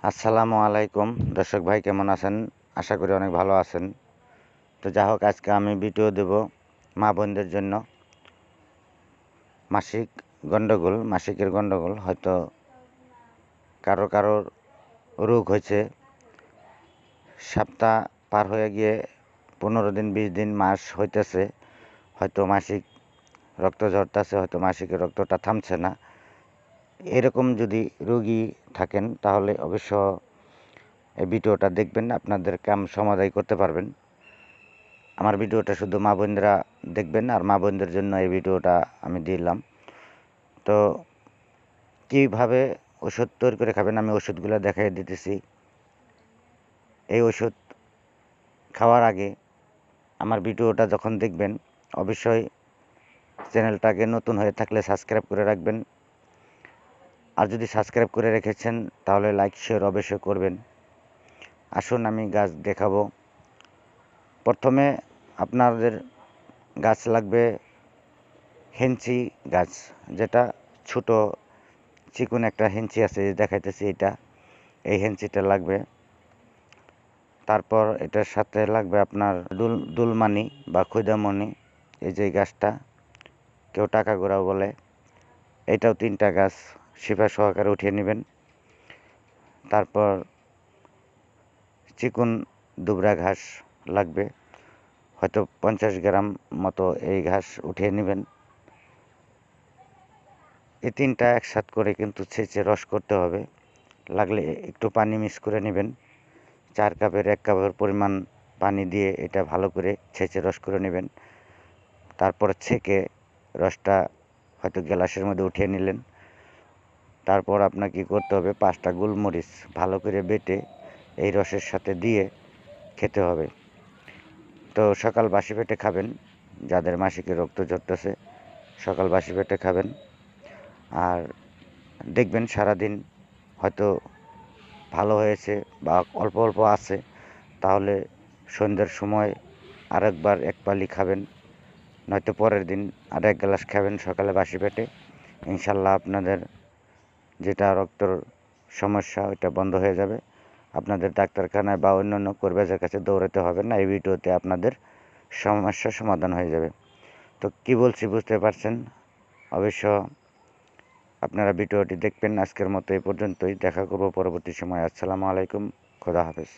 আসসালামু আলাইকুম দর্শক ভাই, কেমন আছেন? আশা করি অনেক ভালো আছেন। তো যা হোক, আজকে আমি ভিডিও দেব মা বোনদের জন্য। মাসিকের গন্ডগোল হয়তো কারোর রোগ হয়েছে, সপ্তাহ পার হয়ে গিয়ে 15 দিন 20 দিন মাস হইতেছে, হয়তো মাসিক রক্ত ঝরতেছে, হয়তো মাসিকের রক্তটা থামছে না। এরকম যদি রোগী থাকেন তাহলে অবশ্য এই ভিডিওটা দেখবেন, আপনাদের কাম সমাধান করতে পারবেন। আমার ভিডিওটা শুধু মা বোনরা দেখবেন, আর মা বোনদের জন্য এই ভিডিওটা আমি দিলাম। তো কীভাবে ওষুধ তৈরি করে খাবেন আমি ওষুধগুলো দেখাই দিতেছি। এই ওষুধ খাওয়ার আগে আমার ভিডিওটা যখন দেখবেন অবশ্যই চ্যানেলটাকে নতুন হয়ে থাকলে সাবস্ক্রাইব করে রাখবেন। আর যদি সাবস্ক্রাইব করে রেখেছেন তাহলে লাইক শেয়ার অবশ্যই করবেন। আসুন আমি গাছ দেখাবো। প্রথমে আপনাদের গাছ লাগবে হেঞ্চি গাছ, যেটা ছোট চিকন একটা হেঞ্চি আছে, দেখাইতেছি এটা। এই হেঞ্চিটা লাগবে। তারপর এটার সাথে লাগবে আপনার দুলমানি বা খুদামণি, এই যে গাছটা কেউ টাকা গোড়াও বলে। এটাও 3টা গাছ শিফা সহকারে উঠিয়ে নেবেন। তারপর চিকন দুবরা ঘাস লাগবে, হয়তো 50 গ্রাম মতো এই ঘাস উঠিয়ে নেবেন। এই 3টা একসাথ করে কিন্তু ছেঁচে রস করতে হবে। লাগলে একটু পানি মিক্স করে নেবেন। 4 কাপের 1 কাপের পরিমাণ পানি দিয়ে এটা ভালো করে ছেঁচে রস করে নেবেন। তারপর ছেঁকে রসটা হয়তো গ্লাসের মধ্যে উঠিয়ে নিলেন। তারপর আপনাকে কী করতে হবে, 5টা গোলমরিচ ভালো করে বেটে এই রসের সাথে দিয়ে খেতে হবে। তো সকাল বাসি পেটে খাবেন, যাদের মাসিকের রক্ত ঝরতেছে সকাল বাসি পেটে খাবেন। আর দেখবেন সারাদিন হয়তো ভালো হয়েছে বা অল্প অল্প আছে, তাহলে সন্ধ্যের সময় আরেকবার 1 পালি খাবেন, নয়তো পরের দিন আর 1 গ্লাস খাবেন সকালে বাসি পেটে। ইনশাল্লাহ আপনাদের যেটা রক্তর সমস্যা ওইটা বন্ধ হয়ে যাবে। আপনাদের ডাক্তারখানায় বা অন্যান্য কবিরাজের কাছে দৌড়াতে হবে না। এই ভিডিওতে আপনাদের সমস্যার সমাধান হয়ে যাবে। তো কি বলছি বুঝতে পারছেন? অবশ্য আপনারা ভিডিওটি দেখবেন। আজকের মতো এই পর্যন্তই, দেখা করব পরবর্তী সময়। আসসালামু আলাইকুম, খোদা হাফেজ।